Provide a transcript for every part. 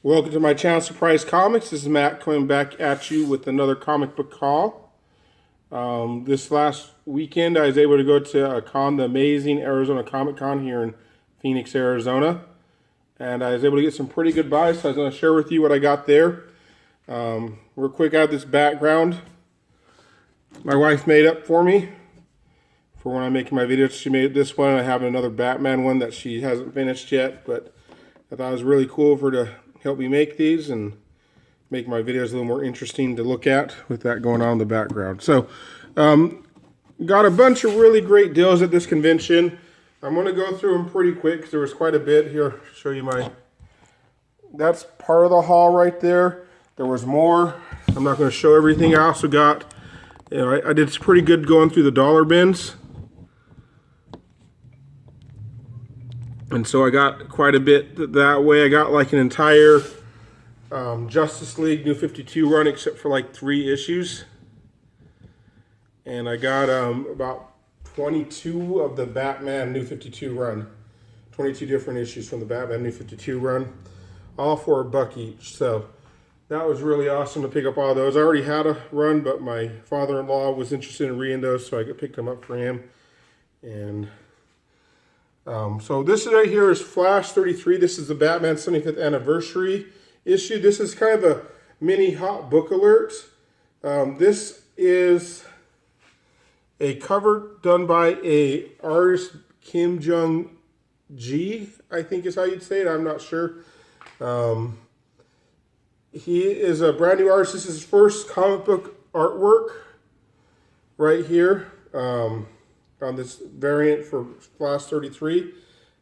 Welcome to my channel, Surprise Comics. This is Matt coming back at you with another comic book haul. This last weekend I was able to go to a con, the amazing Arizona Comic Con here in Phoenix, Arizona. And I was able to get some pretty good buys, so I was going to share with you what I got there. Real quick, I have this background my wife made up for me for when I'm making my videos. She made this one. I have another Batman one that she hasn't finished yet, but I thought it was really cool for her to help me make these and make my videos a little more interesting to look at with that going on in the background. So, got a bunch of really great deals at this convention. I'm going to go through them pretty quick because there was quite a bit here. I'll show you that's part of the haul right there. There was more. I'm not going to show everything. I also got, I did pretty good going through the dollar bins. And so I got quite a bit that way. I got like an entire Justice League New 52 run except for like 3 issues. And I got about 22 of the Batman New 52 run. 22 different issues from the Batman New 52 run. All for $1 each. So that was really awesome to pick up all those. I already had a run, but my father-in-law was interested in reading those, so I picked them up for him. And so this right here is Flash 33. This is the Batman 75th anniversary issue. This is kind of a mini hot book alert. This is a cover done by a artist, Kim Jung-ji, I think is how you'd say it. I'm not sure. He is a brand new artist. This is his first comic book artwork right here. On this variant for Flash 33.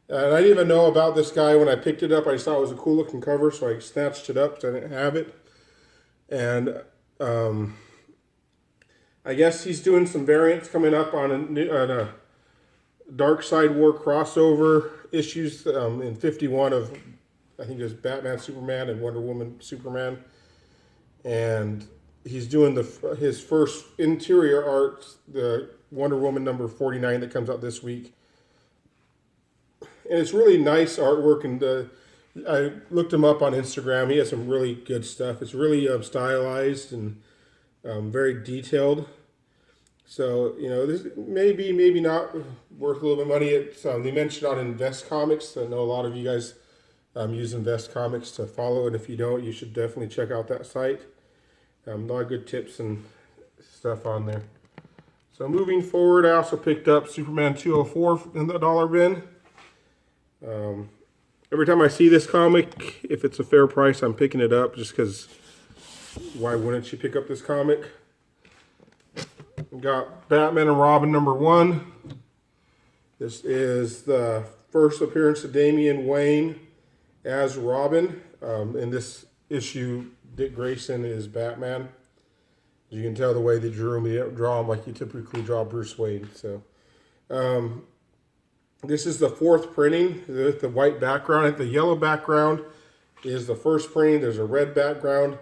And I didn't even know about this guy when I picked it up. I just thought it was a cool looking cover, so I snatched it up because I didn't have it. And I guess he's doing some variants coming up on a Dark Side War crossover issues in 51 of, I think it was Batman, Superman, and Wonder Woman, Superman. And he's doing his first interior art, the Wonder Woman number 49 that comes out this week. And it's really nice artwork, and I looked him up on Instagram. He has some really good stuff. It's really stylized and very detailed. So, this maybe not worth a little bit of money. It's, they mentioned on Invest Comics. I know a lot of you guys use Invest Comics to follow, and if you don't, you should definitely check out that site. A lot of good tips and stuff on there. So moving forward, I also picked up Superman 204 in the dollar bin. Every time I see this comic, if it's a fair price, I'm picking it up just because why wouldn't you pick up this comic? We got Batman and Robin number 1. This is the first appearance of Damian Wayne as Robin. In this issue, Dick Grayson is Batman. You can tell the way they drew him. They don't draw him like you typically draw Bruce Wayne. So, this is the 4th printing with the white background. The yellow background is the first printing. There's a red background.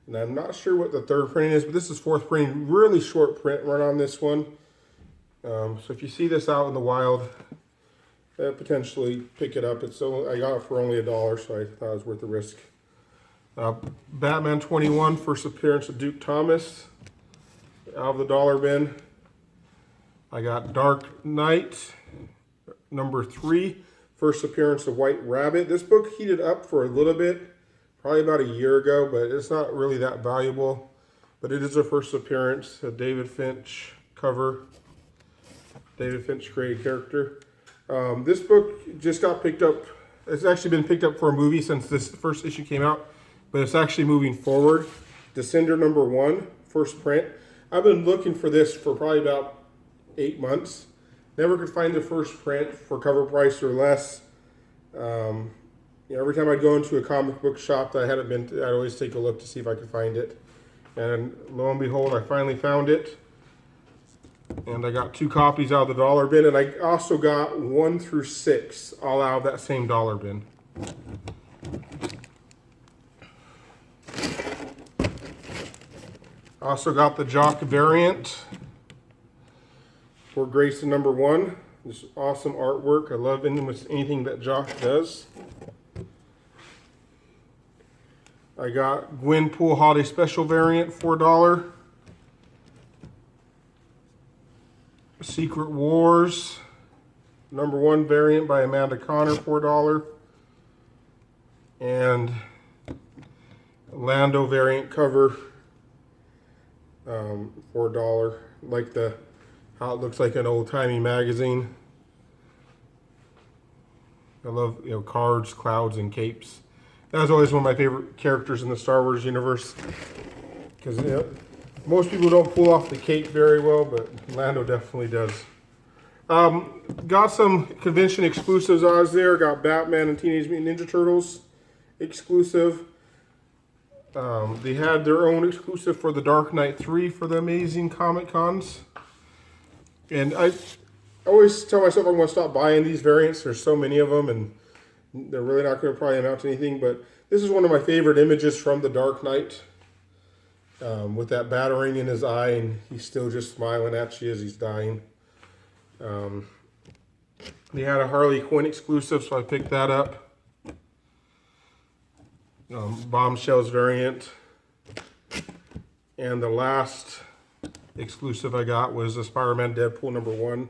And I'm not sure what the 3rd printing is, but this is 4th printing. Really short print run on this one. So if you see this out in the wild, potentially pick it up. I got it for only $1, so I thought it was worth the risk. Batman 21, first appearance of Duke Thomas out of the dollar bin. I got Dark Knight number 3, first appearance of White Rabbit. This book heated up for a little bit, probably about a year ago, but it's not really that valuable. But it is a first appearance, a David Finch cover. David Finch created character. This book just got picked up. It's actually been picked up for a movie since this first issue came out. But it's actually moving forward. Descender number 1, first print. I've been looking for this for probably about 8 months. Never could find the first print for cover price or less. Every time I'd go into a comic book shop that I hadn't been to, I'd always take a look to see if I could find it. And lo and behold, I finally found it. And I got 2 copies out of the dollar bin. And I also got 1 through 6 all out of that same dollar bin. Also got the Jock variant for Grayson number 1. This awesome artwork. I love anything that Jock does. I got Gwenpool Holiday Special variant, $4. Secret Wars, #1 variant by Amanda Connor, $4. And Lando variant cover, $4. Like how it looks like an old-timey magazine. I love, you know, cards, clouds, and capes. That was always one of my favorite characters in the Star Wars universe. Because, you know, most people don't pull off the cape very well, but Lando definitely does. Got some convention exclusives odds there. Got Batman and Teenage Mutant Ninja Turtles exclusive. They had their own exclusive for the Dark Knight 3 for the amazing Comic Cons. And I always tell myself I'm going to stop buying these variants. There's so many of them, and they're really not going to probably amount to anything. But this is one of my favorite images from the Dark Knight, with that battering in his eye, and he's still just smiling at you as he's dying. They had a Harley Quinn exclusive, so I picked that up. Bombshells variant. And the last exclusive I got was the Spider-Man Deadpool #1.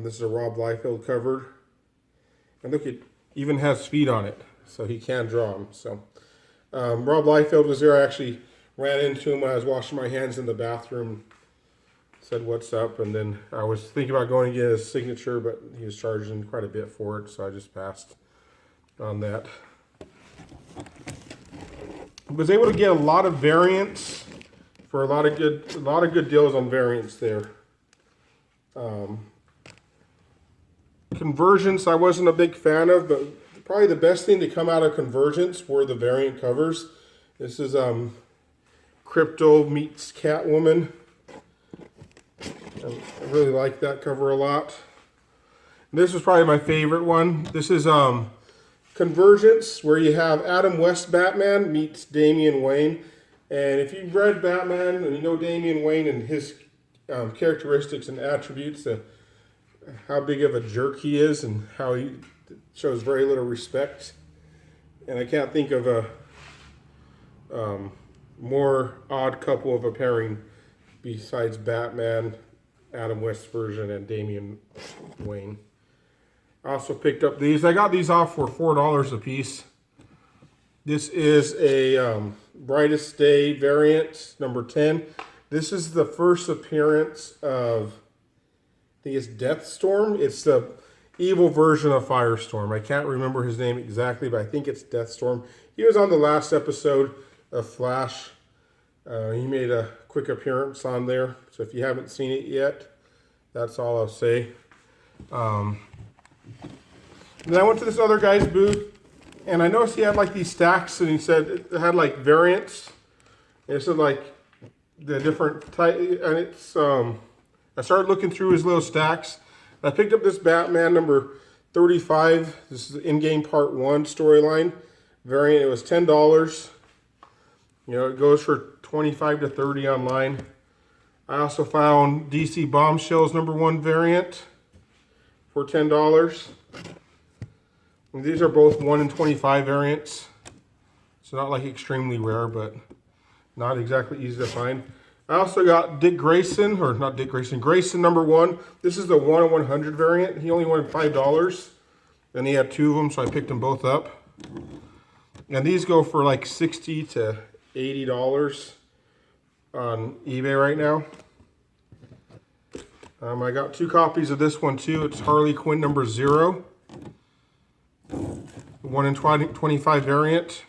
This is a Rob Liefeld cover. And look, it even has feet on it, so he can draw them. So Rob Liefeld was there. I actually ran into him when I was washing my hands in the bathroom. Said, "What's up?" And then I was thinking about going to get his signature, but he was charging quite a bit for it, so I just passed on that. I was able to get a lot of variants for a lot of good deals on variants there. Convergence I wasn't a big fan of, but probably the best thing to come out of Convergence were the variant covers. This is Crypto meets Catwoman. I really like that cover a lot. This was probably my favorite one. This is Convergence, where you have Adam West Batman meets Damian Wayne. And if you've read Batman and you know Damian Wayne and his characteristics and attributes, how big of a jerk he is and how he shows very little respect. And I can't think of a more odd couple of a pairing besides Batman, Adam West version, and Damian Wayne. I also picked up these. I got these off for $4 a piece. This is a Brightest Day variant, #10. This is the first appearance of, I think it's Deathstorm. It's the evil version of Firestorm. I can't remember his name exactly, but I think it's Deathstorm. He was on the last episode of Flash. He made a quick appearance on there. So if you haven't seen it yet, that's all I'll say. Then I went to this other guy's booth, and I noticed he had like these stacks, and he said it had like variants. And it said like the different type, and it's I started looking through his little stacks. I picked up this Batman #35. This is the in-game Part 1 storyline variant. It was $10. You know, it goes for 25 to 30 online. I also found DC Bombshells #1 variant for $10. And these are both 1 in 25 variants. So not like extremely rare, but not exactly easy to find. I also got Grayson #1. This is the 1 in 100 variant. He only wanted $5, and he had 2 of them, so I picked them both up. And these go for like $60 to $80 on eBay right now. I got 2 copies of this one too. It's Harley Quinn #0. 1 in 25 variant.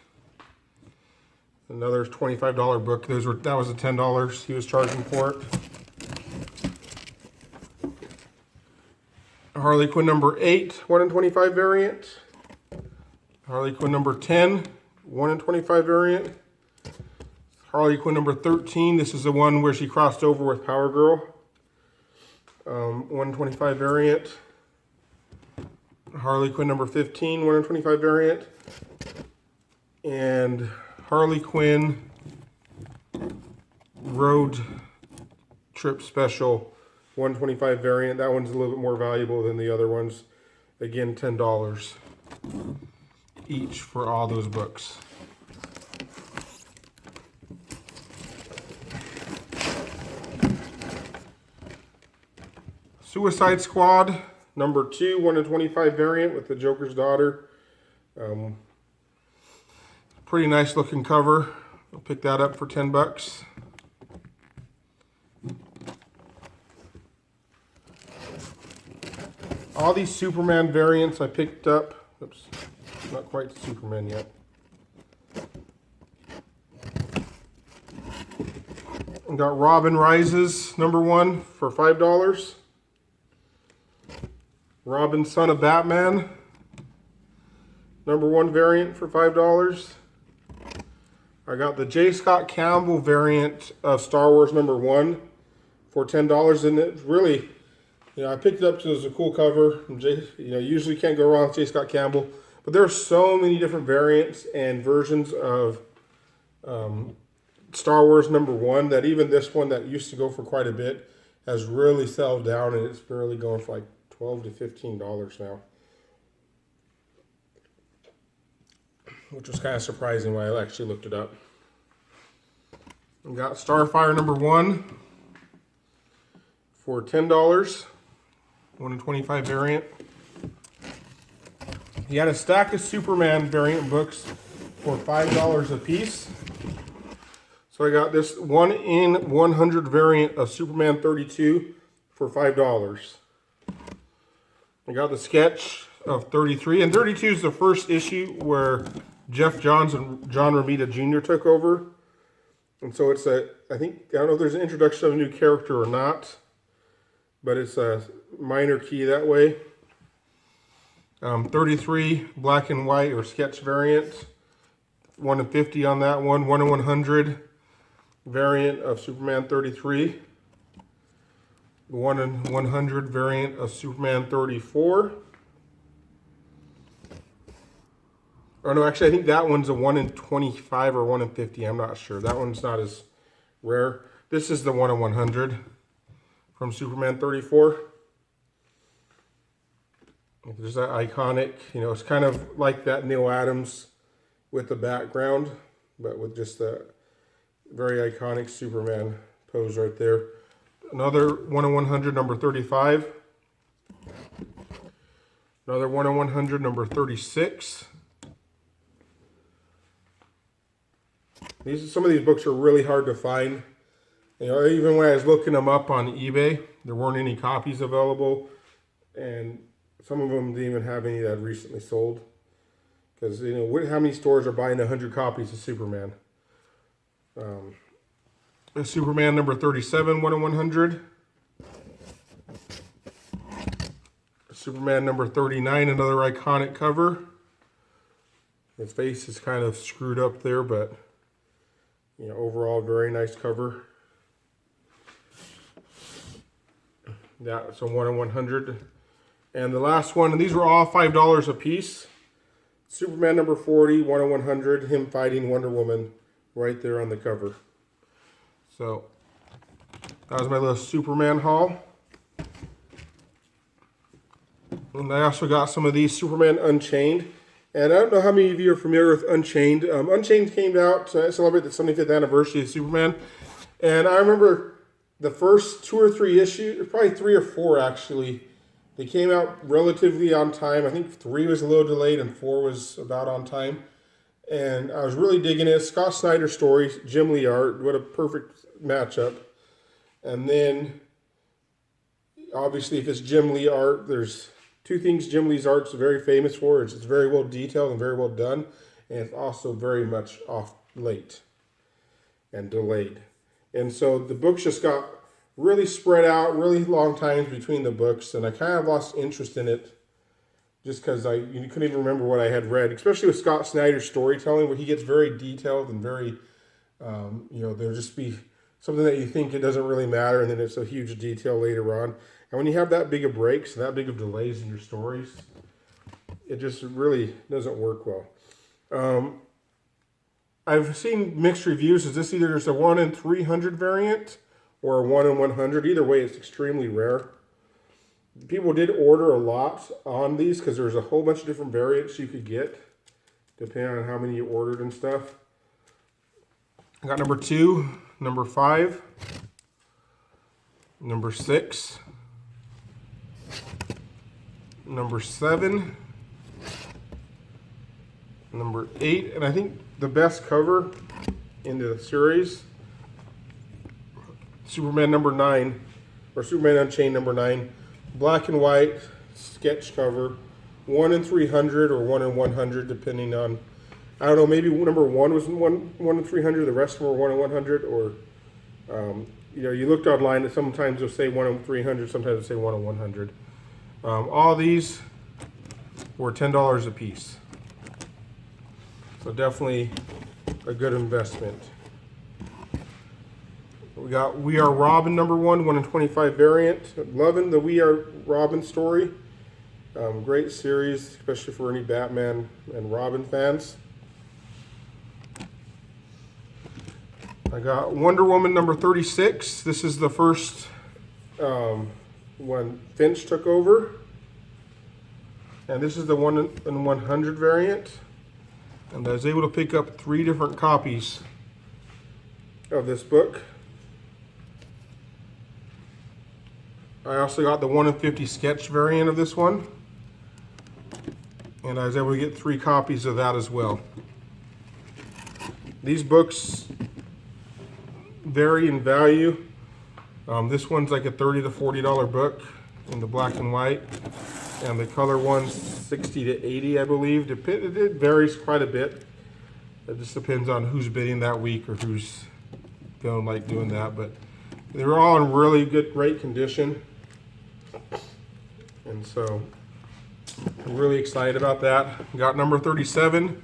Another $25 book. That was the $10 he was charging for it. Harley Quinn #8, 1 in 25 variant. Harley Quinn #10, 1 in 25 variant. Harley Quinn #13. This is the one where she crossed over with Power Girl. 1 in 25 variant. Harley Quinn #15, 1 in 25 variant. And Harley Quinn Road Trip Special, 1 in 25 variant. That one's a little bit more valuable than the other ones. Again, $10 each for all those books. Suicide Squad, number 2, 1 in 25 variant with the Joker's daughter. Pretty nice looking cover. I'll pick that up for 10 bucks. All these Superman variants I picked up. Oops, not quite Superman yet. I got Robin Rises, number 1 for $5. Robin, Son of Batman, number 1 variant for $5. I got the J. Scott Campbell variant of Star Wars number 1 for $10. And it really, I picked it up because it was a cool cover. Usually can't go wrong with J. Scott Campbell. But there are so many different variants and versions of Star Wars number 1 that even this one that used to go for quite a bit has really settled down, and it's barely going for like $12 to $15 now, which was kind of surprising when I actually looked it up. We got Starfire number 1 for $10, 1 in 25 variant. He had a stack of Superman variant books for $5 a piece. So I got this 1 in 100 variant of Superman 32 for $5. I got the sketch of 33, and 32 is the first issue where Jeff Johns and John Romita Jr. took over. And so it's I don't know if there's an introduction of a new character or not, but it's a minor key that way. 33 black and white or sketch variant, 1 in 50 on that one, 1 in 100 variant of Superman 33. 1 in 100 variant of Superman 34. Or no, actually, I think that one's a 1 in 25 or 1 in 50. I'm not sure. That one's not as rare. This is the 1 in 100 from Superman 34. There's that iconic, it's kind of like that Neil Adams with the background, but with just the very iconic Superman pose right there. Another 1 in 100, number 35. Another 1 in 100, number 36. Some of these books are really hard to find. Even when I was looking them up on eBay, there weren't any copies available, and some of them didn't even have any that had recently sold. Because how many stores are buying 100 copies of Superman? Superman number 37, 1 in 100. Superman number 39, another iconic cover. His face is kind of screwed up there, but overall very nice cover. That's a 1 in 100. And the last one, and these were all $5 a piece. Superman number 40, 1 in 100, him fighting Wonder Woman right there on the cover. So that was my little Superman haul. And I also got some of these Superman Unchained. And I don't know how many of you are familiar with Unchained. Unchained came out to celebrate the 75th anniversary of Superman. And I remember the first 2 or 3 issues, probably 3 or 4 actually, they came out relatively on time. I think 3 was a little delayed and 4 was about on time. And I was really digging it. Scott Snyder stories, Jim Lee art, what a perfect matchup. And then, obviously, if it's Jim Lee art, there's 2 things Jim Lee's art's very famous for. It's very well detailed and very well done. And it's also very much off late and delayed. And so the books just got really spread out, really long times between the books. And I kind of lost interest in it just because you couldn't even remember what I had read, especially with Scott Snyder's storytelling, where he gets very detailed and very, there'll just be something that you think it doesn't really matter, and then it's a huge detail later on. And when you have that big of breaks, that big of delays in your stories, it just really doesn't work well. I've seen mixed reviews. Is this either just a 1 in 300 variant or a 1 in 100? Either way, it's extremely rare. People did order a lot on these because there's a whole bunch of different variants you could get depending on how many you ordered and stuff. I got number 2, number 5, number 6, number 7, number 8, and I think the best cover in the series, Superman number 9, or Superman Unchained number 9, black and white sketch cover, 1 in 300 or 1 in 100, depending on, I don't know, maybe number 1 was in 1 in 300, the rest of them were 1 in 100, or you know, you looked online, and sometimes they'll say 1 in 300, sometimes they'll say 1 in 100. All these were $10 a piece. So definitely a good investment. We got We Are Robin number 1, 1 in 25 variant. Loving the We Are Robin story. Great series, especially for any Batman and Robin fans. I got Wonder Woman number 36. This is the first when Finch took over. And this is the 1 in 100 variant. And I was able to pick up 3 different copies of this book. I also got the 1 in 50 sketch variant of this one. And I was able to get 3 copies of that as well. These books vary in value. This one's like a $30 to $40 book in the black and white. And the color one's 60 to 80, I believe. It varies quite a bit. It just depends on who's bidding that week or who's feeling like doing that. But they were all in really great condition. And so I'm really excited about that. Got number 37,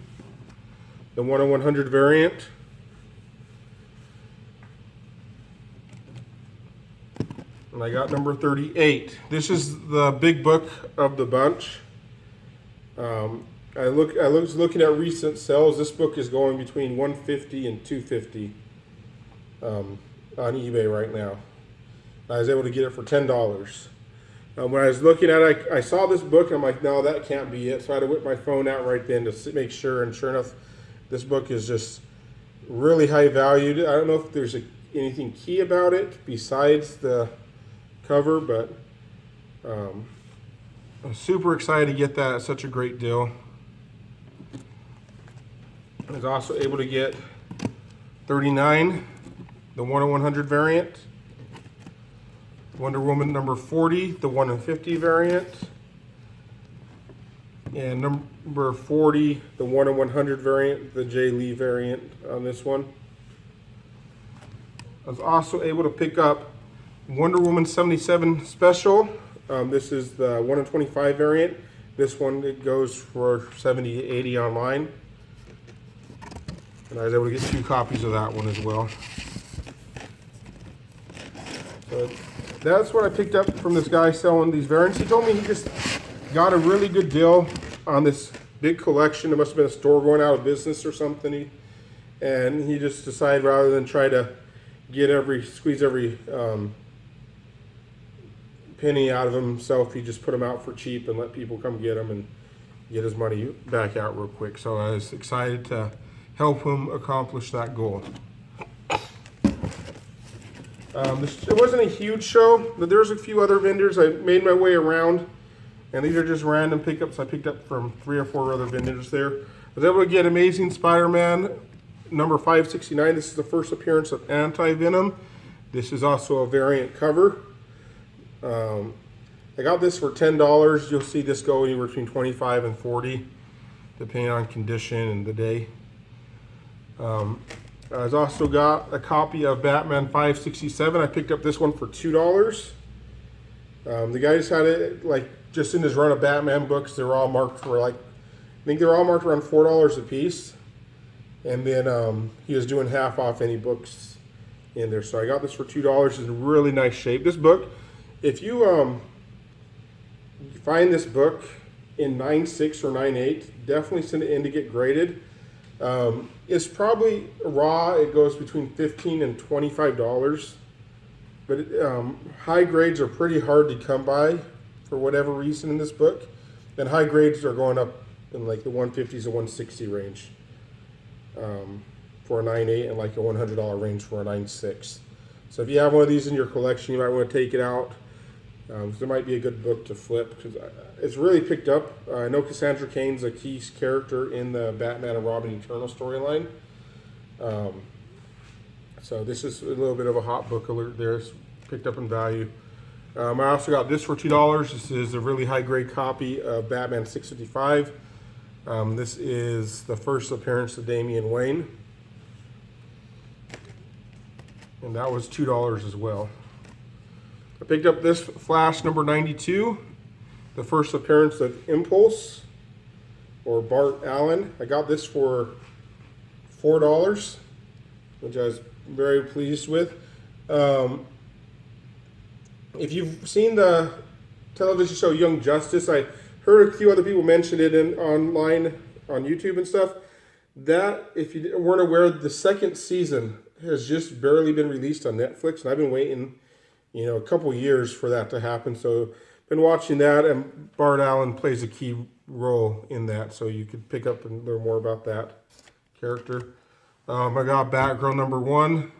the 1 in 100 variant. And I got number 38. This is the big book of the bunch. I was looking at recent sales. This book is going between $150 and $250 on eBay right now. I was able to get it for $10. When I was looking at it, I saw this book and I'm like, no, that can't be it. So I had to whip my phone out right then to make sure. And sure enough, this book is just really high valued. I don't know if there's anything key about it besides the cover, but I'm super excited to get that. It's such a great deal. I was also able to get 39, the 1 in 100 variant. Wonder Woman number 40, the 1 in 50 variant. And number 40, the 1 in 100 variant, the Jay Lee variant on this one. I was also able to pick up Wonder Woman 77 Special. This is the 1 in 25 variant. This one, it goes for $70 to $80 online. And I was able to get 2 copies of that one as well. So that's what I picked up from this guy selling these variants. He told me he just got a really good deal on this big collection. It must have been a store going out of business or something. And he just decided rather than try to squeeze every penny out of himself, he just put them out for cheap and let people come get them and get his money back out real quick. So I was excited to help him accomplish that goal. It wasn't a huge show, but there's a few other vendors. I made my way around, and these are just random pickups I picked up from 3 or 4 other vendors there. I was able to get Amazing Spider-Man number 569. This is the first appearance of Anti-Venom. This is also a variant cover. I got this for $10. You'll see this go anywhere between $25 and $40, depending on condition and the day. I've also got a copy of Batman 567. I picked up this one for $2. The guy just had it just in his run of Batman books. They're all marked for I think they're all marked around $4 a piece. And then he was doing half off any books in there. So I got this for $2. It's in really nice shape. This book, if you find this book in 9.6 or 9.8, definitely send it in to get graded. It's probably raw. It goes between $15 and $25, but high grades are pretty hard to come by for whatever reason in this book, and high grades are going up in like the 150s to 160 range for a 9.8 and like a $100 range for a 9.6. So if you have one of these in your collection, you might want to take it out There might be a good book to flip because it's really picked up. I know Cassandra Cain's a key character in the Batman and Robin Eternal storyline. So this is a little bit of a hot book alert there. It's picked up in value. I also got this for $2. This is a really high grade copy of Batman 655. This is the first appearance of Damian Wayne. And that was $2 as well. I picked up this Flash number 92, the first appearance of Impulse, or Bart Allen. I got this for $4, which I was very pleased with. If you've seen the television show Young Justice, I heard a few other people mention it online on YouTube and stuff. That, if you weren't aware, the second season has just barely been released on Netflix, and I've been waiting, a couple years for that to happen. So been watching that, and Bart Allen plays a key role in that, so you could pick up and learn more about that character. I got Batgirl number 1.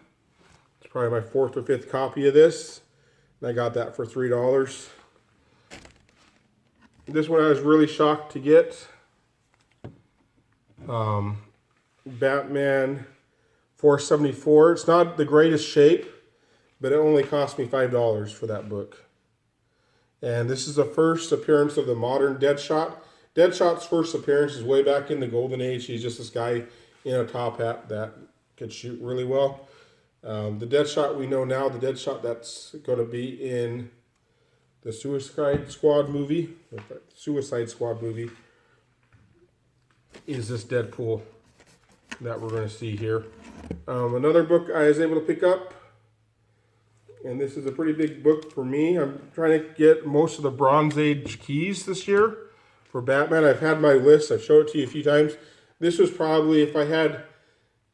It's probably my 4th or 5th copy of this, and I got that for $3. This one I was really shocked to get. Batman 474. It's not the greatest shape, but it only cost me $5 for that book. And this is the first appearance of the modern Deadshot. Deadshot's first appearance is way back in the Golden Age. He's just this guy in a top hat that could shoot really well. The Deadshot we know now, the Deadshot that's going to be in the Suicide Squad movie, is this Deadpool that we're going to see here. Another book I was able to pick up, and this is a pretty big book for me. I'm trying to get most of the Bronze Age keys this year for Batman. I've had my list. I've showed it to you a few times. This was probably, if I had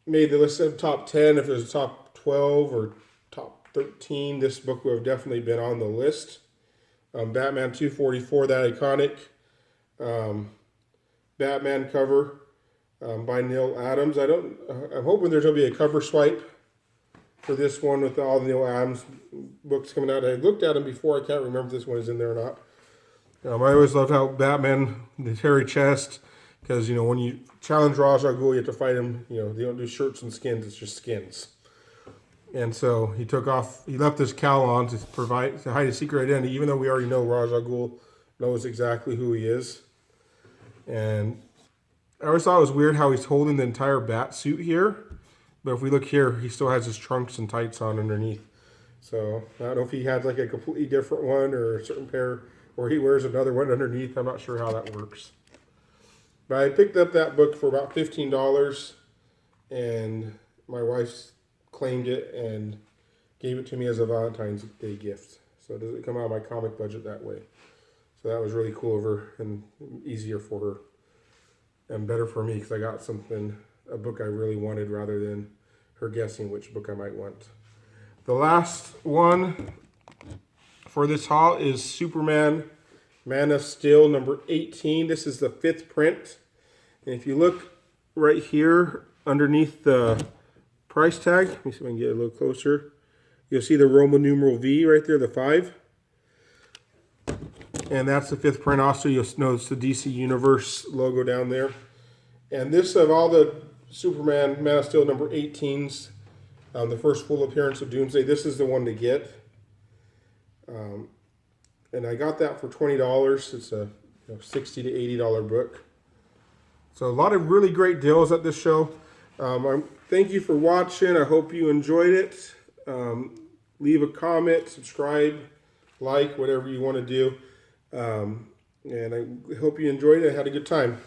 made the list of top 10, if it was top 12 or top 13, this book would have definitely been on the list. Batman 244, that iconic Batman cover by Neil Adams. I'm hoping there's going to be a cover swipe for this one with all the Neil Adams books coming out. I looked at them before. I can't remember if this one is in there or not. I always loved how Batman, the hairy chest, because, when you challenge Ra's al Ghul, you have to fight him. They don't do shirts and skins, it's just skins. And so he left his cowl on to hide his secret identity, even though we already know Ra's al Ghul knows exactly who he is. And I always thought it was weird how he's holding the entire bat suit here. But if we look here, he still has his trunks and tights on underneath. So I don't know if he had like a completely different one or a certain pair, or he wears another one underneath. I'm not sure how that works. But I picked up that book for about $15, and my wife's claimed it and gave it to me as a Valentine's Day gift. So it doesn't come out of my comic budget that way. So that was really cool of her and easier for her and better for me because I got a book I really wanted rather than her guessing which book I might want. The last one for this haul is Superman Man of Steel number 18. This is the 5th print. And if you look right here underneath the price tag, let me see if I can get a little closer. You'll see the Roman numeral V right there, the 5. And that's the 5th print. Also, you'll notice the DC Universe logo down there. And this, of all the Superman Man of Steel number 18s, the first full appearance of Doomsday, this is the one to get. And I got that for $20. It's a $60 to $80 book. So a lot of really great deals at this show. Thank you for watching. I hope you enjoyed it. Leave a comment, subscribe, like, whatever you want to do. And I hope you enjoyed it and had a good time.